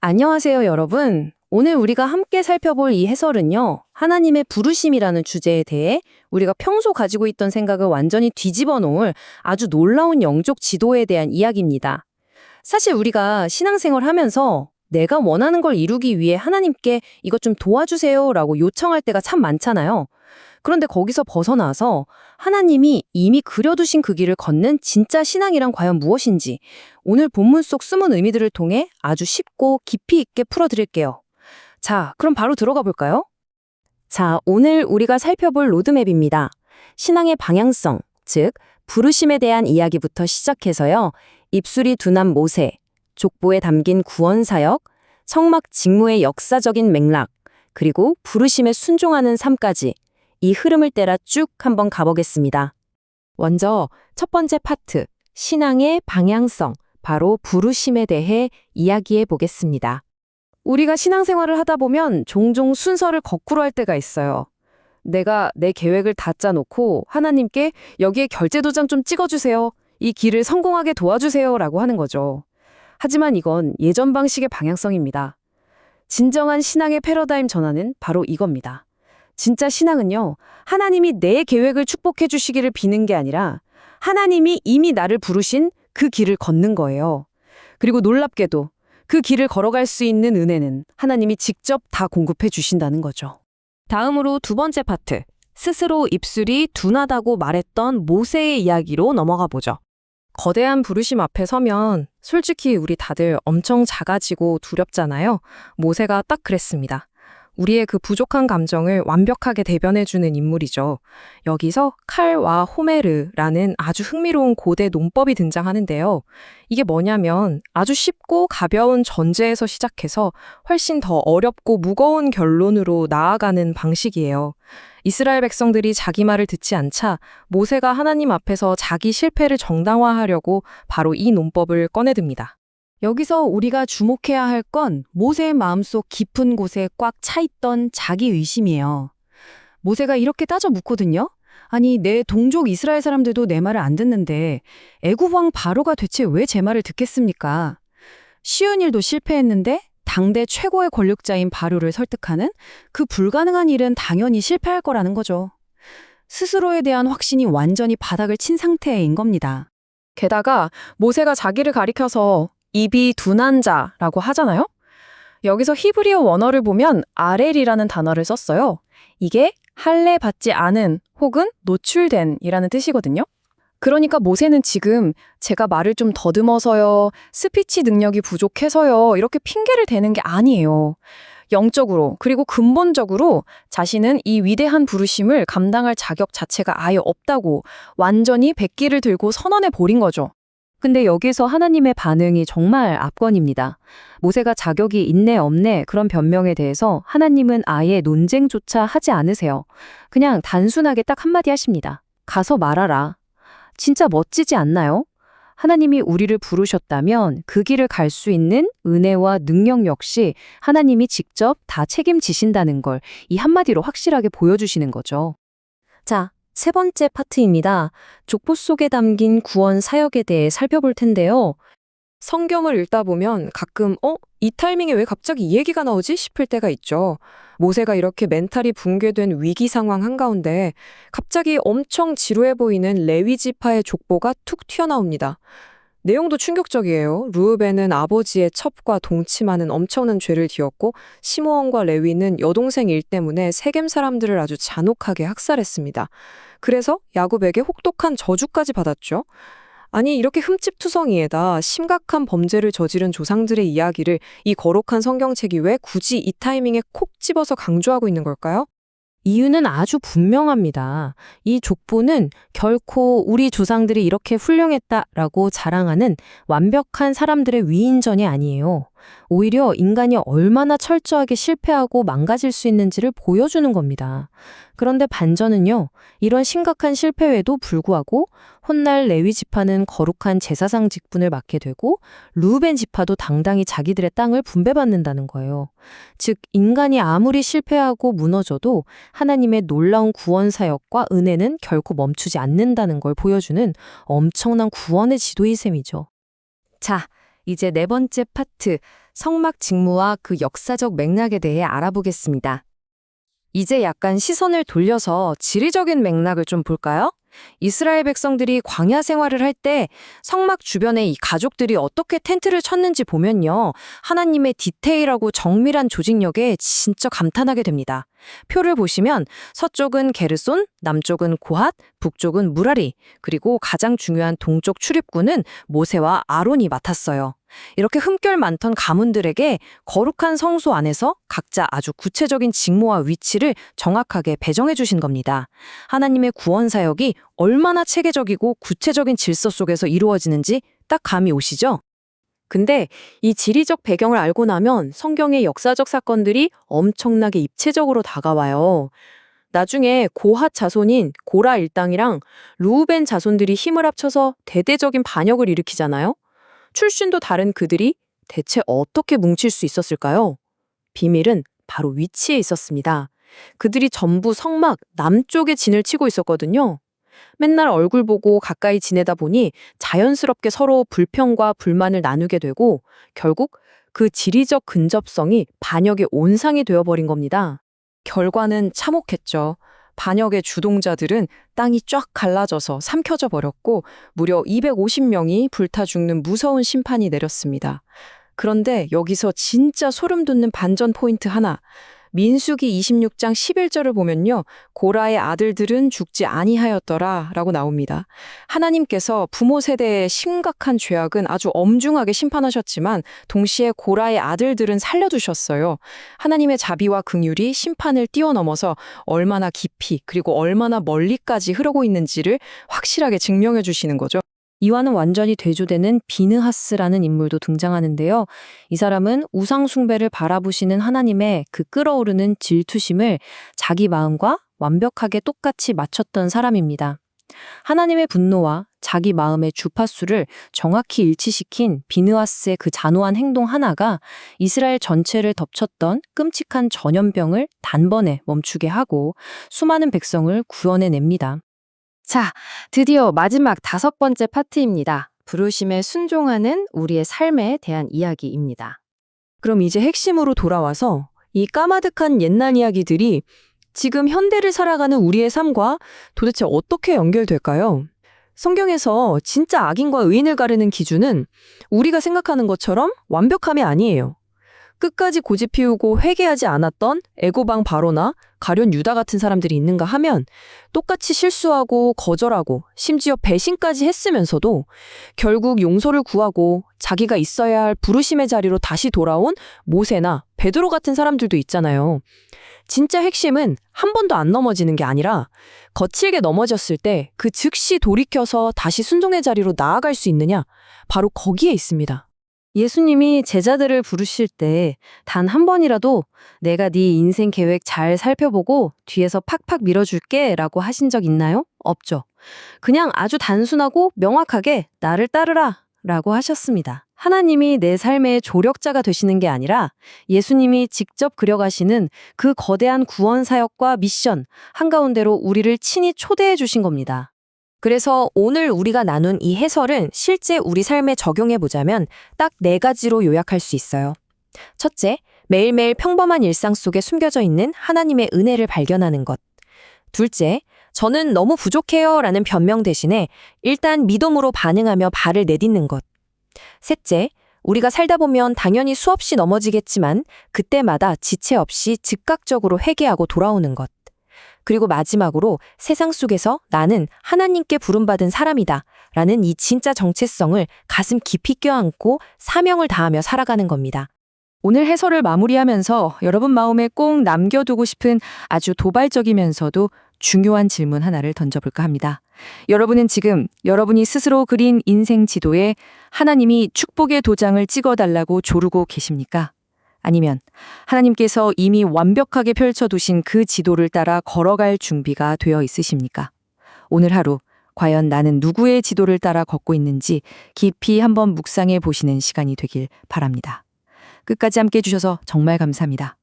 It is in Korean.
안녕하세요, 여러분. 오늘 우리가 함께 살펴볼 이 해설은요, 하나님의 부르심이라는 주제에 대해 우리가 평소 가지고 있던 생각을 완전히 뒤집어 놓을 아주 놀라운 영적 지도에 대한 이야기입니다. 사실 우리가 신앙생활 하면서 내가 원하는 걸 이루기 위해 하나님께 이것 좀 도와주세요라고 요청할 때가 참 많잖아요. 그런데 거기서 벗어나서 하나님이 이미 그려두신 그 길을 걷는 진짜 신앙이란 과연 무엇인지 오늘 본문 속 숨은 의미들을 통해 아주 쉽고 깊이 있게 풀어드릴게요. 자, 그럼 바로 들어가 볼까요? 자, 오늘 우리가 살펴볼 로드맵입니다. 신앙의 방향성, 즉 부르심에 대한 이야기부터 시작해서요. 입술이 둔한 모세, 족보에 담긴 구원 사역, 성막 직무의 역사적인 맥락, 그리고 부르심에 순종하는 삶까지 이 흐름을 따라 쭉 한번 가보겠습니다. 먼저 첫 번째 파트, 신앙의 방향성, 바로 부르심에 대해 이야기해 보겠습니다. 우리가 신앙생활을 하다 보면 종종 순서를 거꾸로 할 때가 있어요. 내가 내 계획을 다 짜놓고 하나님께 여기에 결제 도장 좀 찍어주세요. 이 길을 성공하게 도와주세요. 라고 하는 거죠. 하지만 이건 예전 방식의 방향성입니다. 진정한 신앙의 패러다임 전환은 바로 이겁니다. 진짜 신앙은요, 하나님이 내 계획을 축복해 주시기를 비는 게 아니라 하나님이 이미 나를 부르신 그 길을 걷는 거예요. 그리고 놀랍게도 그 길을 걸어갈 수 있는 은혜는 하나님이 직접 다 공급해 주신다는 거죠. 다음으로 두 번째 파트, 스스로 입술이 둔하다고 말했던 모세의 이야기로 넘어가 보죠. 거대한 부르심 앞에 서면 솔직히 우리 다들 엄청 작아지고 두렵잖아요. 모세가 딱 그랬습니다. 우리의 그 부족한 감정을 완벽하게 대변해주는 인물이죠. 여기서 칼와 호메르라는 아주 흥미로운 고대 논법이 등장하는데요. 이게 뭐냐면 아주 쉽고 가벼운 전제에서 시작해서 훨씬 더 어렵고 무거운 결론으로 나아가는 방식이에요. 이스라엘 백성들이 자기 말을 듣지 않자 모세가 하나님 앞에서 자기 실패를 정당화하려고 바로 이 논법을 꺼내듭니다. 여기서 우리가 주목해야 할 건 모세의 마음속 깊은 곳에 꽉 차있던 자기 의심이에요. 모세가 이렇게 따져 묻거든요. 아니, 내 동족 이스라엘 사람들도 내 말을 안 듣는데 애굽 왕 바로가 대체 왜 제 말을 듣겠습니까? 쉬운 일도 실패했는데 당대 최고의 권력자인 바로를 설득하는 그 불가능한 일은 당연히 실패할 거라는 거죠. 스스로에 대한 확신이 완전히 바닥을 친 상태인 겁니다. 게다가 모세가 자기를 가리켜서 입이 둔한 자라고 하잖아요? 여기서 히브리어 원어를 보면 아렐이라는 단어를 썼어요. 이게 할례 받지 않은 혹은 노출된 이라는 뜻이거든요. 그러니까 모세는 지금 제가 말을 좀 더듬어서요, 스피치 능력이 부족해서요, 이렇게 핑계를 대는 게 아니에요. 영적으로 그리고 근본적으로 자신은 이 위대한 부르심을 감당할 자격 자체가 아예 없다고 완전히 백기를 들고 선언해 버린 거죠. 근데 여기서 하나님의 반응이 정말 압권입니다. 모세가 자격이 있네 없네 그런 변명에 대해서 하나님은 아예 논쟁조차 하지 않으세요. 그냥 단순하게 딱 한마디 하십니다. 가서 말하라. 진짜 멋지지 않나요? 하나님이 우리를 부르셨다면 그 길을 갈 수 있는 은혜와 능력 역시 하나님이 직접 다 책임지신다는 걸 이 한마디로 확실하게 보여주시는 거죠. 자, 세 번째 파트입니다. 족보 속에 담긴 구원 사역에 대해 살펴볼 텐데요. 성경을 읽다 보면 가끔 이 타이밍에 왜 갑자기 이 얘기가 나오지 싶을 때가 있죠. 모세가 이렇게 멘탈이 붕괴된 위기 상황 한가운데 갑자기 엄청 지루해 보이는 레위 지파의 족보가 툭 튀어나옵니다. 내용도 충격적이에요. 르우벤은 아버지의 첩과 동침하는 엄청난 죄를 지었고 시므온과 레위는 여동생 일 때문에 세겜 사람들을 아주 잔혹하게 학살했습니다. 그래서 야곱에게 혹독한 저주까지 받았죠. 아니, 이렇게 흠집투성이에다 심각한 범죄를 저지른 조상들의 이야기를 이 거룩한 성경책이 왜 굳이 이 타이밍에 콕 집어서 강조하고 있는 걸까요? 이유는 아주 분명합니다. 이 족보는 결코 우리 조상들이 이렇게 훌륭했다라고 자랑하는 완벽한 사람들의 위인전이 아니에요. 오히려 인간이 얼마나 철저하게 실패하고 망가질 수 있는지를 보여주는 겁니다. 그런데 반전은요, 이런 심각한 실패에도 불구하고 훗날 레위 지파는 거룩한 제사상 직분을 맡게 되고 르우벤 지파도 당당히 자기들의 땅을 분배받는다는 거예요. 즉, 인간이 아무리 실패하고 무너져도 하나님의 놀라운 구원 사역과 은혜는 결코 멈추지 않는다는 걸 보여주는 엄청난 구원의 지도인 셈이죠. 자, 이제 네 번째 파트, 성막 직무와 그 역사적 맥락에 대해 알아보겠습니다. 이제 약간 시선을 돌려서 지리적인 맥락을 좀 볼까요? 이스라엘 백성들이 광야 생활을 할 때 성막 주변에 이 가족들이 어떻게 텐트를 쳤는지 보면요. 하나님의 디테일하고 정밀한 조직력에 진짜 감탄하게 됩니다. 표를 보시면 서쪽은 게르손, 남쪽은 고핫, 북쪽은 무라리, 그리고 가장 중요한 동쪽 출입구는 모세와 아론이 맡았어요. 이렇게 흠결 많던 가문들에게 거룩한 성소 안에서 각자 아주 구체적인 직무와 위치를 정확하게 배정해 주신 겁니다. 하나님의 구원 사역이 얼마나 체계적이고 구체적인 질서 속에서 이루어지는지 딱 감이 오시죠? 근데 이 지리적 배경을 알고 나면 성경의 역사적 사건들이 엄청나게 입체적으로 다가와요. 나중에 고핫 자손인 고라 일당이랑 루우벤 자손들이 힘을 합쳐서 대대적인 반역을 일으키잖아요. 출신도 다른 그들이 대체 어떻게 뭉칠 수 있었을까요? 비밀은 바로 위치에 있었습니다. 그들이 전부 성막 남쪽에 진을 치고 있었거든요. 맨날 얼굴 보고 가까이 지내다 보니 자연스럽게 서로 불평과 불만을 나누게 되고 결국 그 지리적 근접성이 반역의 온상이 되어버린 겁니다. 결과는 참혹했죠. 반역의 주동자들은 땅이 쫙 갈라져서 삼켜져 버렸고 무려 250명이 불타 죽는 무서운 심판이 내렸습니다. 그런데 여기서 진짜 소름 돋는 반전 포인트 하나. 민수기 26장 11절을 보면요. 고라의 아들들은 죽지 아니하였더라 라고 나옵니다. 하나님께서 부모 세대의 심각한 죄악은 아주 엄중하게 심판하셨지만 동시에 고라의 아들들은 살려두셨어요. 하나님의 자비와 긍휼이 심판을 뛰어넘어서 얼마나 깊이 그리고 얼마나 멀리까지 흐르고 있는지를 확실하게 증명해 주시는 거죠. 이와는 완전히 대조되는 비느하스라는 인물도 등장하는데요. 이 사람은 우상 숭배를 바라보시는 하나님의 그 끓어오르는 질투심을 자기 마음과 완벽하게 똑같이 맞췄던 사람입니다. 하나님의 분노와 자기 마음의 주파수를 정확히 일치시킨 비느하스의 그 잔혹한 행동 하나가 이스라엘 전체를 덮쳤던 끔찍한 전염병을 단번에 멈추게 하고 수많은 백성을 구원해냅니다. 자, 드디어 마지막 5번째 파트입니다. 부르심에 순종하는 우리의 삶에 대한 이야기입니다. 그럼 이제 핵심으로 돌아와서 이 까마득한 옛날 이야기들이 지금 현대를 살아가는 우리의 삶과 도대체 어떻게 연결될까요? 성경에서 진짜 악인과 의인을 가르는 기준은 우리가 생각하는 것처럼 완벽함이 아니에요. 끝까지 고집 피우고 회개하지 않았던 애고방 바로나 가룟 유다 같은 사람들이 있는가 하면 똑같이 실수하고 거절하고 심지어 배신까지 했으면서도 결국 용서를 구하고 자기가 있어야 할 부르심의 자리로 다시 돌아온 모세나 베드로 같은 사람들도 있잖아요. 진짜 핵심은 한 번도 안 넘어지는 게 아니라 거칠게 넘어졌을 때 그 즉시 돌이켜서 다시 순종의 자리로 나아갈 수 있느냐, 바로 거기에 있습니다. 예수님이 제자들을 부르실 때 단 한 번이라도 내가 네 인생 계획 잘 살펴보고 뒤에서 팍팍 밀어줄게 라고 하신 적 있나요? 없죠. 그냥 아주 단순하고 명확하게 나를 따르라 라고 하셨습니다. 하나님이 내 삶의 조력자가 되시는 게 아니라 예수님이 직접 그려가시는 그 거대한 구원 사역과 미션 한가운데로 우리를 친히 초대해 주신 겁니다. 그래서 오늘 우리가 나눈 이 해설은 실제 우리 삶에 적용해 보자면 딱 4가지로 요약할 수 있어요. 첫째, 매일매일 평범한 일상 속에 숨겨져 있는 하나님의 은혜를 발견하는 것. 둘째, 저는 너무 부족해요 라는 변명 대신에 일단 믿음으로 반응하며 발을 내딛는 것. 셋째, 우리가 살다 보면 당연히 수없이 넘어지겠지만 그때마다 지체 없이 즉각적으로 회개하고 돌아오는 것. 그리고 마지막으로 세상 속에서 나는 하나님께 부름받은 사람이다 라는 이 진짜 정체성을 가슴 깊이 껴안고 사명을 다하며 살아가는 겁니다. 오늘 해설을 마무리하면서 여러분 마음에 꼭 남겨두고 싶은 아주 도발적이면서도 중요한 질문 하나를 던져볼까 합니다. 여러분은 지금 여러분이 스스로 그린 인생 지도에 하나님이 축복의 도장을 찍어달라고 조르고 계십니까? 아니면 하나님께서 이미 완벽하게 펼쳐두신 그 지도를 따라 걸어갈 준비가 되어 있으십니까? 오늘 하루 과연 나는 누구의 지도를 따라 걷고 있는지 깊이 한번 묵상해 보시는 시간이 되길 바랍니다. 끝까지 함께 해주셔서 정말 감사합니다.